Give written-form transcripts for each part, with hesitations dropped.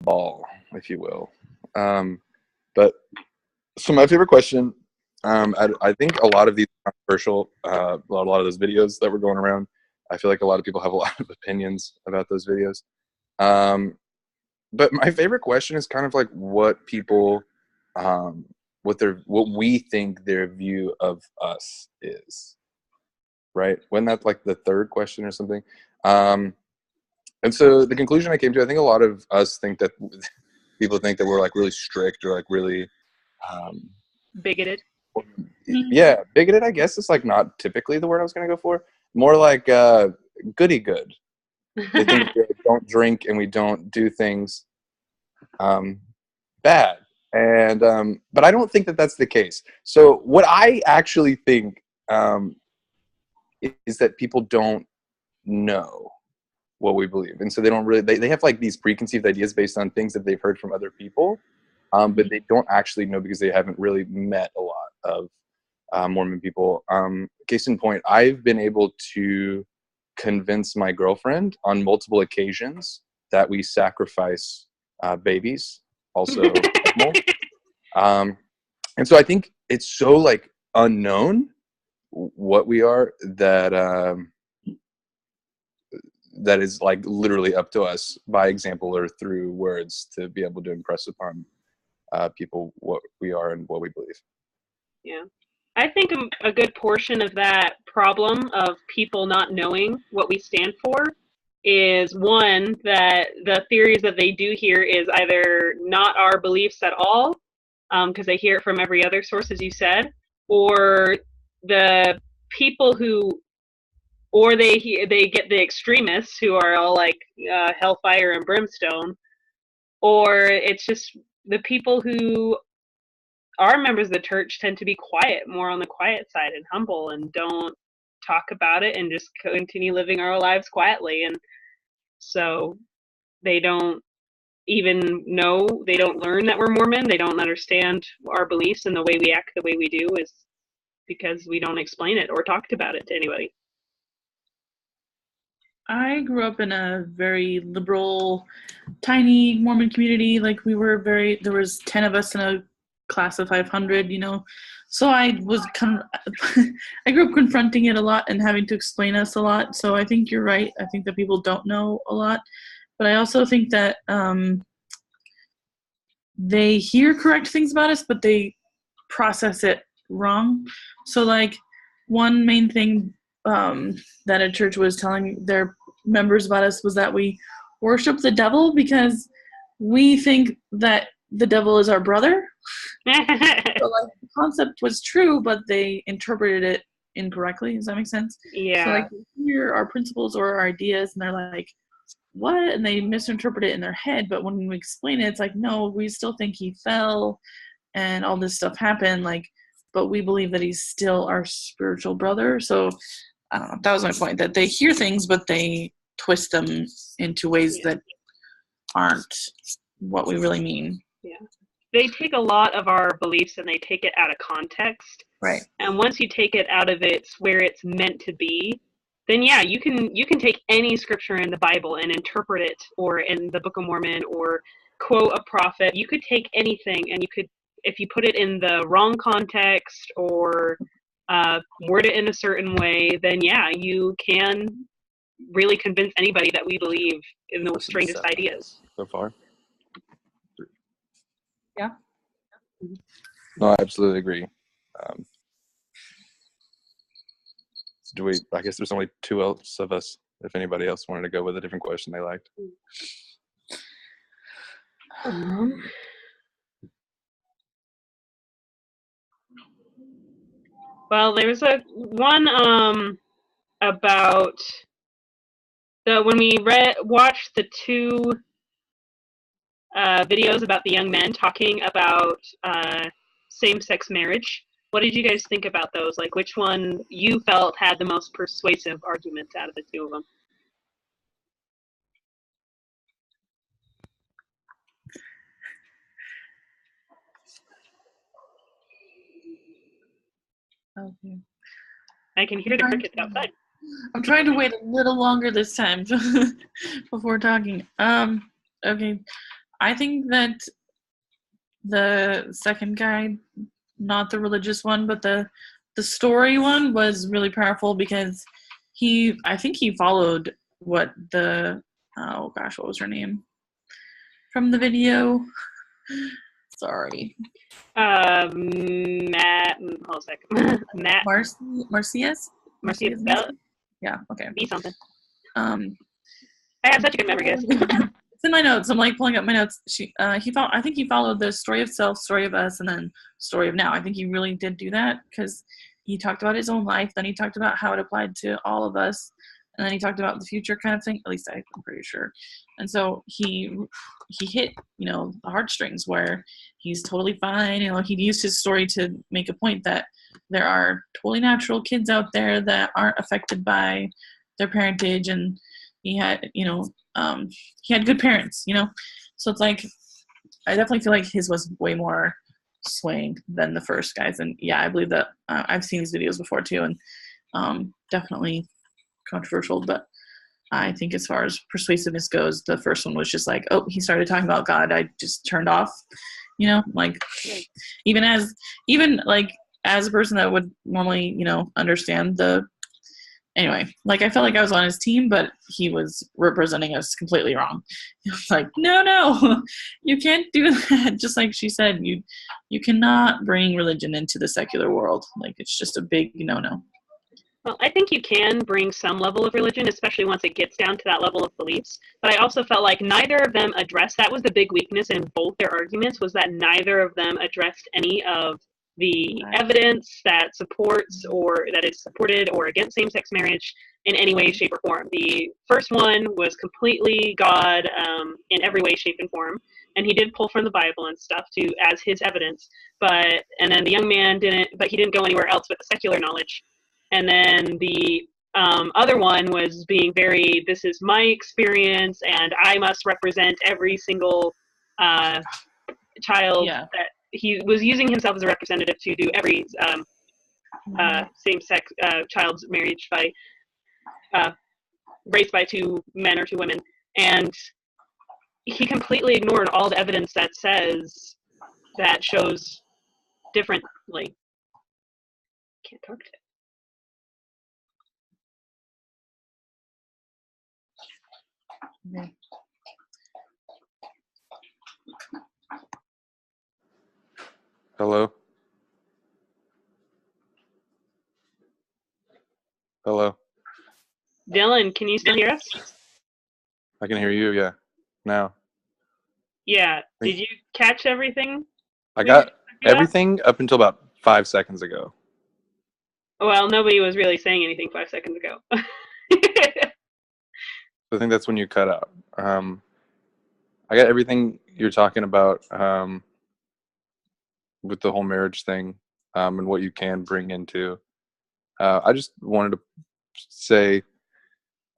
ball, if you will. But so my favorite question, I think a lot of these are controversial, a lot of those videos that were going around, I feel like a lot of people have a lot of opinions about those videos. But my favorite question is kind of like what people, what we think their view of us is, right? Wasn't that like the third question or something? And so the conclusion I came to, I think a lot of us think that people think that we're like really strict or like really, bigoted. yeah, bigoted, I guess is like not typically the word I was going to go for. More like goody good. They think we don't drink and we don't do things bad. And but I don't think that that's the case. So what I actually think is that people don't know what we believe, and so they don't really they have like these preconceived ideas based on things that they've heard from other people, but they don't actually know because they haven't really met a lot of Mormon people. Case in point, I've been able to convince my girlfriend on multiple occasions that we sacrifice babies, also animals. And so I think it's so like unknown what we are that that is like literally up to us by example or through words to be able to impress upon people what we are and what we believe. Yeah. I think a good portion of that problem of people not knowing what we stand for is, one, that the theories that they do hear is either not our beliefs at all, because they hear it from every other source, as you said, or the people who, or they get the extremists who are all like hellfire and brimstone, or it's just the people who are members of the church tend to be quiet, more on the quiet side and humble, and don't talk about it and just continue living our lives quietly. And so they don't even know, they don't learn that we're Mormon. They don't understand our beliefs, and the way we act the way we do is because we don't explain it or talked about it to anybody. I grew up in a very liberal, tiny Mormon community. Like there was 10 of us in a class of 500, so I was I grew up confronting it a lot and having to explain us a lot. So I think you're right. I think that people don't know a lot, but I also think that they hear correct things about us, but they process it wrong. So like one main thing that a church was telling their members about us was that we worship the devil because we think that the devil is our brother. So like the concept was true, but they interpreted it incorrectly. Does that make sense? Yeah. So like they hear our principles or our ideas and they're like, what? And they misinterpret it in their head. But when we explain it, it's like, no, we still think he fell and all this stuff happened. Like, but we believe that he's still our spiritual brother. So I don't know. That was my point, that they hear things, but they twist them into ways that aren't what we really mean. Yeah. They take a lot of our beliefs and they take it out of context. Right. And once you take it out of its where it's meant to be, then yeah, you can take any scripture in the Bible and interpret it, or in the Book of Mormon, or quote a prophet. You could take anything and you could, if you put it in the wrong context or word it in a certain way, then yeah, you can really convince anybody that we believe in the strangest ideas. So far. Yeah. No, I absolutely agree. I guess there's only two else of us. If anybody else wanted to go with a different question they liked. Well, there's one about when we watched the two videos about the young men talking about same-sex marriage. What did you guys think about those? Like, which one you felt had the most persuasive arguments out of the two of them? Okay. I can hear the crickets outside. I'm trying to wait a little longer this time before talking. Okay. I think that the second guy, not the religious one, but the story one was really powerful because I think he followed what the, oh gosh, what was her name from the video? Sorry. Matt, hold a second. Matt. Marcias? Marcias Bell. Yeah, okay. Be something. I have such a good memory, guys. It's in my notes. I'm like pulling up my notes. I think he followed the story of self, story of us, and then story of now. I think he really did do that because he talked about his own life. Then he talked about how it applied to all of us, and then he talked about the future kind of thing. At least I'm pretty sure. And so he hit, the heartstrings where he's totally fine. He used his story to make a point that there are totally natural kids out there that aren't affected by their parentage, and he had, he had good parents, so it's like, I definitely feel like his was way more swaying than the first guy's. And yeah, I believe that I've seen these videos before too, and definitely controversial, but I think as far as persuasiveness goes, the first one was just like, oh, he started talking about God, I just turned off, like even as a person that would normally, understand anyway, like I felt like I was on his team, but he was representing us completely wrong. It was like, no, you can't do that. Just like she said, you cannot bring religion into the secular world. Like, it's just a big no. Well, I think you can bring some level of religion, especially once it gets down to that level of beliefs. But I also felt like neither of them addressed, that was the big weakness in both their arguments, was that neither of them addressed any of the evidence that supports or that is supported or against same-sex marriage in any way, shape, or form. The first one was completely God in every way, shape, and form, and he did pull from the Bible and stuff as his evidence. And then the young man didn't, but he didn't go anywhere else with the secular knowledge. And then the other one was being very, this is my experience, and I must represent every single child that he was using himself as a representative to do every same-sex child's marriage raised by two men or two women. And he completely ignored all the evidence that shows differently. Can't talk to it. Okay. Hello? Hello? Dylan, can you still hear us? I can hear you, yeah. Now. Yeah. Did you catch everything? I got everything up until about 5 seconds ago. Well, nobody was really saying anything 5 seconds ago. I think that's when you cut out. I got everything you're talking about with the whole marriage thing and what you can bring into. I just wanted to say,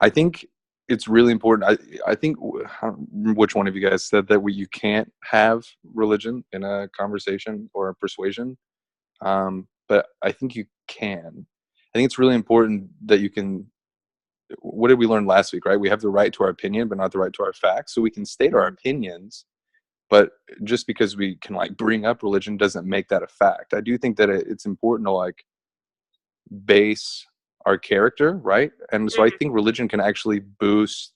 I think it's really important. I think, I don't remember which one of you guys said that you can't have religion in a conversation or a persuasion, but I think you can. I think it's really important that you can. What did we learn last week, right? We have the right to our opinion, but not the right to our facts. So we can state our opinions, but just because we can bring up religion doesn't make that a fact. I do think that it's important to base our character, right? And so I think religion can actually boost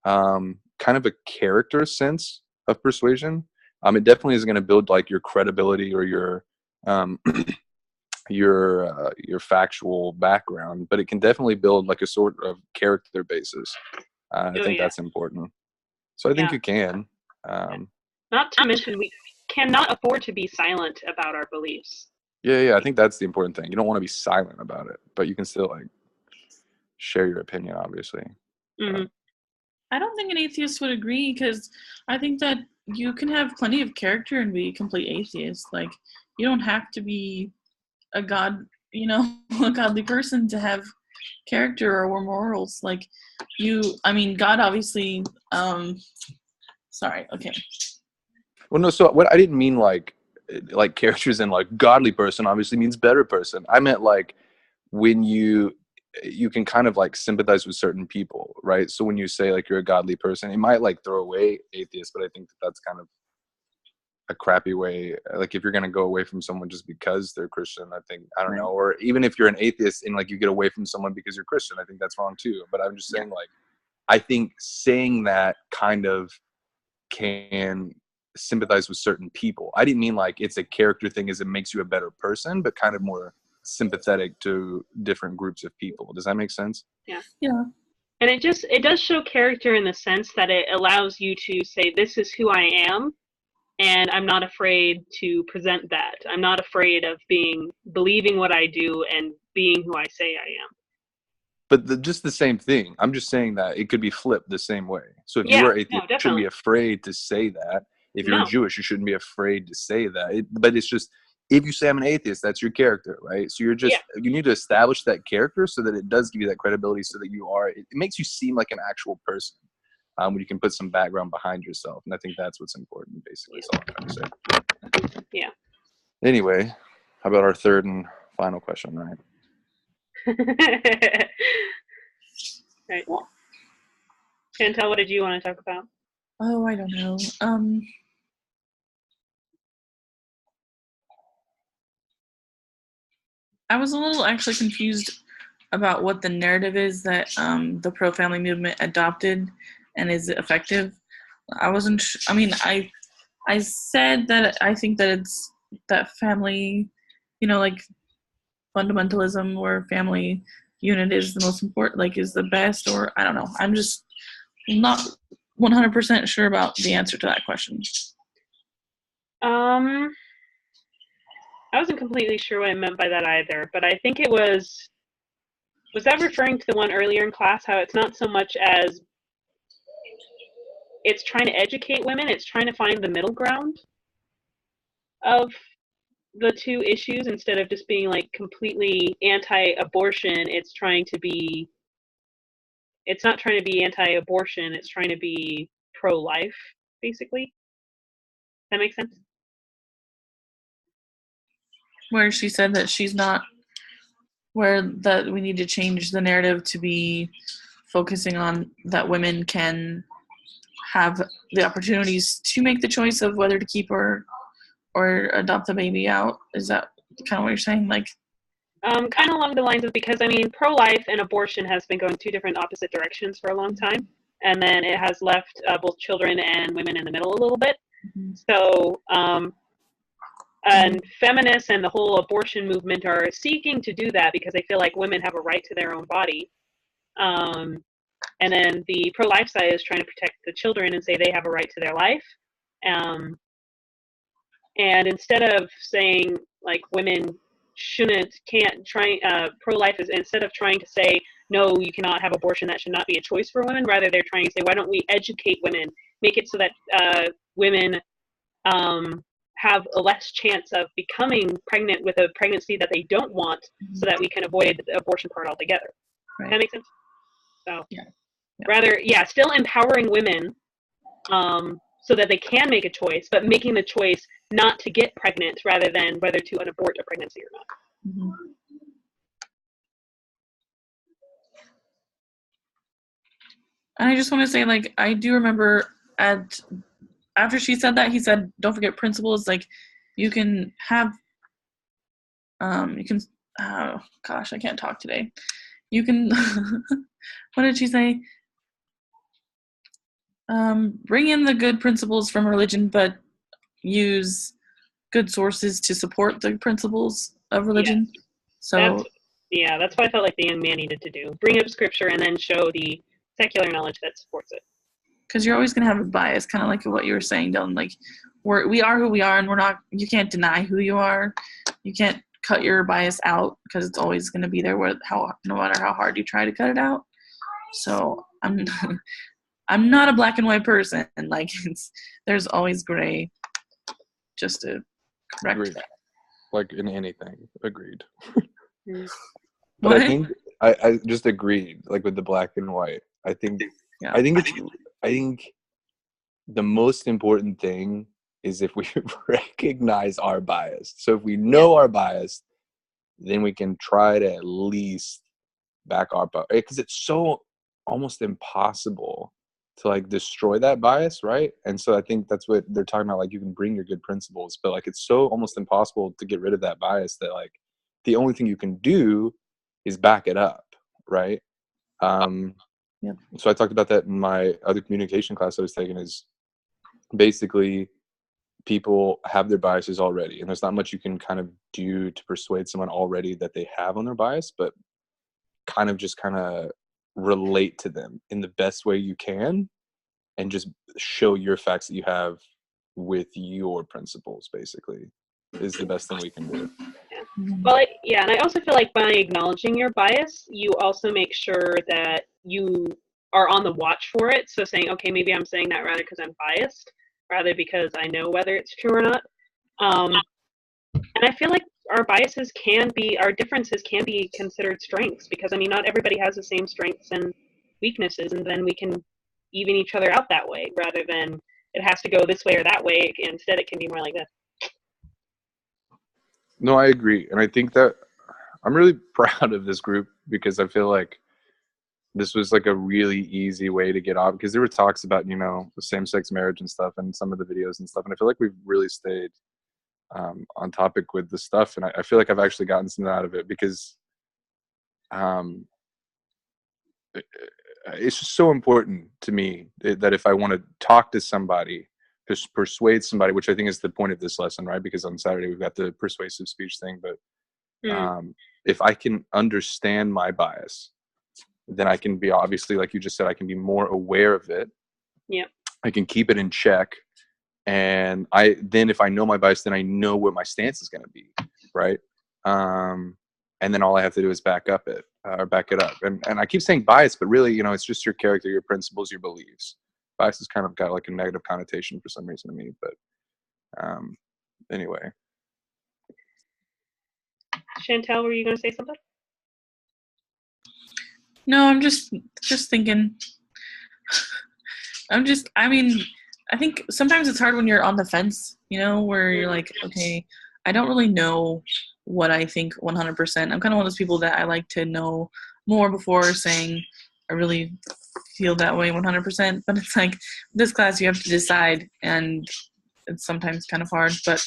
kind of a character sense of persuasion. It definitely is going to build your credibility or your factual background, but it can definitely build a sort of character basis. I think that's important. So I think you can. Not to mention, we cannot afford to be silent about our beliefs. Yeah, I think that's the important thing. You don't want to be silent about it, but you can still share your opinion, obviously. Mm-hmm. I don't think an atheist would agree, because I think that you can have plenty of character and be a complete atheist. You don't have to be a godly person to have character or morals. God obviously. Sorry. Okay. Well, no. So what I didn't mean like characters in godly person obviously means better person. I meant when you you can kind of like sympathize with certain people, right? So when you say like you're a godly person, it might like throw away atheists, but I think that that's kind of a crappy way. Like if you're going to go away from someone just because they're Christian, I think, I don't know, or even if you're an atheist and like you get away from someone because you're Christian, I think that's wrong too. But I'm just saying, like, I think saying that kind of can sympathize with certain people. I didn't mean like it's a character thing as it makes you a better person, but kind of more sympathetic to different groups of people. Does that make sense? Yeah. Yeah. And it does show character in the sense that it allows you to say, this is who I am, and I'm not afraid to present that. I'm not afraid of believing what I do and being who I say I am. But just the same thing. I'm just saying that it could be flipped the same way. So if you are atheist, you shouldn't be afraid to say that. If you're Jewish, you shouldn't be afraid to say that. But it's just, if you say I'm an atheist, that's your character, right? So you're just, you need to establish that character so that it does give you that credibility, so that you are, it makes you seem like an actual person. When you can put some background behind yourself. And I think that's what's important, basically, is all I'm trying to say. Yeah. Anyway, how about our third and final question, right? Right. Chantel, what did you want to talk about? Oh, I don't know. I was a little actually confused about what the narrative is that the pro-family movement adopted and is effective. I wasn't. I said that I think that it's that family, like fundamentalism or family unit is the most important, like is the best, or I don't know. I'm just not 100% sure about the answer to that question. I wasn't completely sure what I meant by that either, but I think it was that referring to the one earlier in class, how it's not so much as it's trying to educate women, it's trying to find the middle ground of the two issues instead of just being like completely anti-abortion. It's not trying to be anti-abortion, it's trying to be pro-life, basically. That makes sense? Where she said that she's not, where that we need to change the narrative to be focusing on that women can have the opportunities to make the choice of whether to keep or adopt the baby out. Is that kind of what you're saying? Like, kind of along the lines of, because pro-life and abortion has been going two different opposite directions for a long time, and then it has left both children and women in the middle a little bit. Mm-hmm. So, and feminists and the whole abortion movement are seeking to do that because they feel like women have a right to their own body. And then the pro-life side is trying to protect the children and say they have a right to their life. And instead of saying like women pro-life is, instead of trying to say, no, you cannot have abortion, that should not be a choice for women, rather they're trying to say, why don't we educate women, make it so that women have a less chance of becoming pregnant with a pregnancy that they don't want, so that we can avoid the abortion part altogether. Right. That makes sense? So, rather, still empowering women so that they can make a choice, but making the choice not to get pregnant rather than whether to abort a pregnancy or not. Mm-hmm. And I just want to say, like, I do remember after she said that, he said, don't forget principles. Like, you can have, oh gosh, I can't talk today. You can, what did she say? Bring in the good principles from religion, but use good sources to support the principles of religion. Yes. So that's what I felt like the young man needed to do. Bring up scripture and then show the secular knowledge that supports it. Because you're always going to have a bias, kind of like what you were saying, Dylan. Like, we are who we are, and you can't deny who you are. You can't cut your bias out, because it's always going to be there, no matter how hard you try to cut it out. So I'm not a black and white person, and like there's always gray. Just to correct that. Like in anything, agreed. But what? I think I just agreed, like with the black and white. I think the most important thing is if we recognize our bias. So if we know our bias, then we can try to at least back our bias, because it's so almost impossible to like destroy that bias, right? And so I think that's what they're talking about, like you can bring your good principles, but like it's so almost impossible to get rid of that bias that like the only thing you can do is back it up, right? Yeah. So I talked about that in my other communication class I was taking, is basically people have their biases already, and there's not much you can kind of do to persuade someone already that they have on their bias, but kind of relate to them in the best way you can and just show your facts that you have with your principles, basically, is the best thing we can do. Well, and I also feel like by acknowledging your bias, you also make sure that you are on the watch for it. So saying, okay, maybe I'm saying that rather because I'm biased, rather because I know whether it's true or not. And I feel like our differences can be considered strengths, because I mean, not everybody has the same strengths and weaknesses, and then we can even each other out that way, rather than it has to go this way or that way. Instead, it can be more like this. No, I agree. And I think that I'm really proud of this group, because I feel like this was like a really easy way to get off, because there were talks about, you know, the same-sex marriage and stuff and some of the videos and stuff. And I feel like we've really stayed on topic with the stuff. And I feel like I've actually gotten something out of it, because it's just so important to me that if I want to talk to somebody, just persuade somebody, which I think is the point of this lesson, right? Because on Saturday we've got the persuasive speech thing, but if I can understand my bias, then I can be, obviously, like you just said, I can be more aware of it. Yeah. I can keep it in check. And then if I know my bias, then I know what my stance is going to be, right? And then all I have to do is back it up. And I keep saying bias, but really, you know, it's just your character, your principles, your beliefs. Bias has kind of got like a negative connotation for some reason to me, but anyway. Chantel, were you going to say something? No, I'm just thinking. I mean, I think sometimes it's hard when you're on the fence, you know, where you're like, okay, I don't really know what I think 100%. I'm kind of one of those people that I like to know more before saying I really feel that way 100%. But it's like this class, you have to decide, and it's sometimes kind of hard. But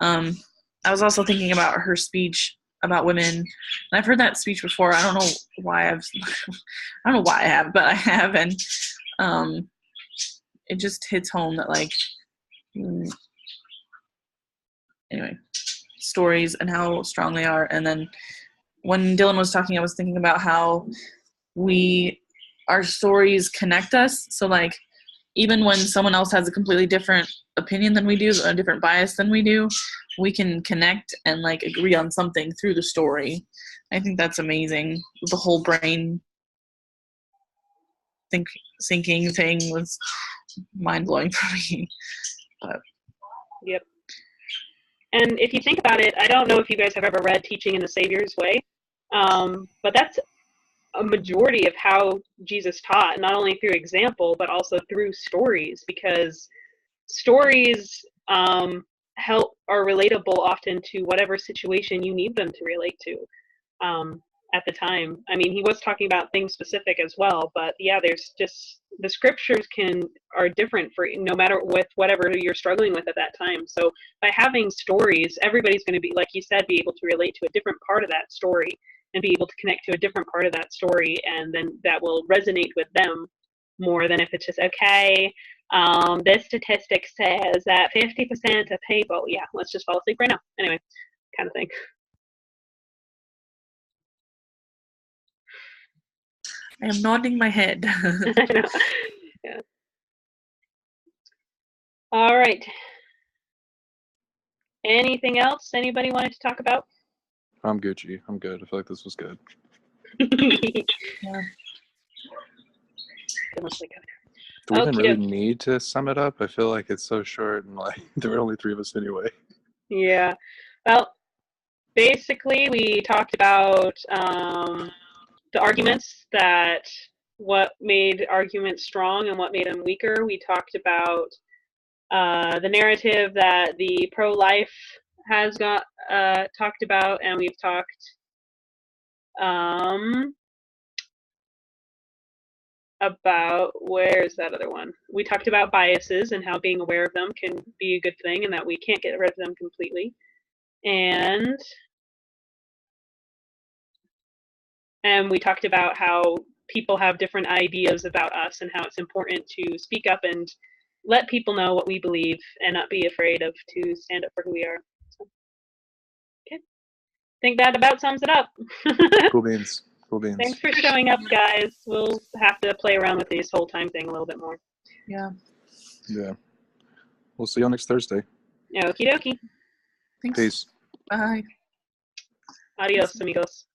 I was also thinking about her speech about women, and I've heard that speech before. I don't know why I have, but I have, and it just hits home that like anyway, stories and how strong they are. And then when Dylan was talking, I was thinking about how our stories connect us. So like even when someone else has a completely different opinion than we do, a different bias than we do, we can connect and like agree on something through the story. I think that's amazing. The whole brain sinking thing was mind-blowing for me. But yep. And if you think about it, I don't know if you guys have ever read Teaching in the Savior's Way, but that's a majority of how Jesus taught, not only through example, but also through stories, because stories are relatable often to whatever situation you need them to relate to at the time. I mean, he was talking about things specific as well, but yeah, there's just the scriptures are different for no matter with whatever you're struggling with at that time. So by having stories, everybody's going to be, like you said, be able to relate to a different part of that story and be able to connect to a different part of that story, and then that will resonate with them more than if it's just, okay, this statistic says that 50% of people, yeah, let's just fall asleep right now. Anyway, kind of thing. I am nodding my head. Yeah. All right. Anything else anybody wanted to talk about? I'm Gucci. I'm good. I feel like this was good. Yeah. Do we even really need to sum it up? I feel like it's so short, and like there were only 3 of us anyway. Yeah. Well, basically, we talked about the arguments, that what made arguments strong and what made them weaker. We talked about the narrative that the pro-life has got talked about, and we've talked About, where's that other one? We talked about biases and how being aware of them can be a good thing and that we can't get rid of them completely. And we talked about how people have different ideas about us and how it's important to speak up and let people know what we believe and not be afraid of to stand up for who we are. So, okay. I think that about sums it up. Cool beans. Cool beans. Thanks for showing up, guys. We'll have to play around with this whole time thing a little bit more. Yeah. Yeah. We'll see you next Thursday. Okie dokie. Thanks. Peace. Bye. Adios, amigos.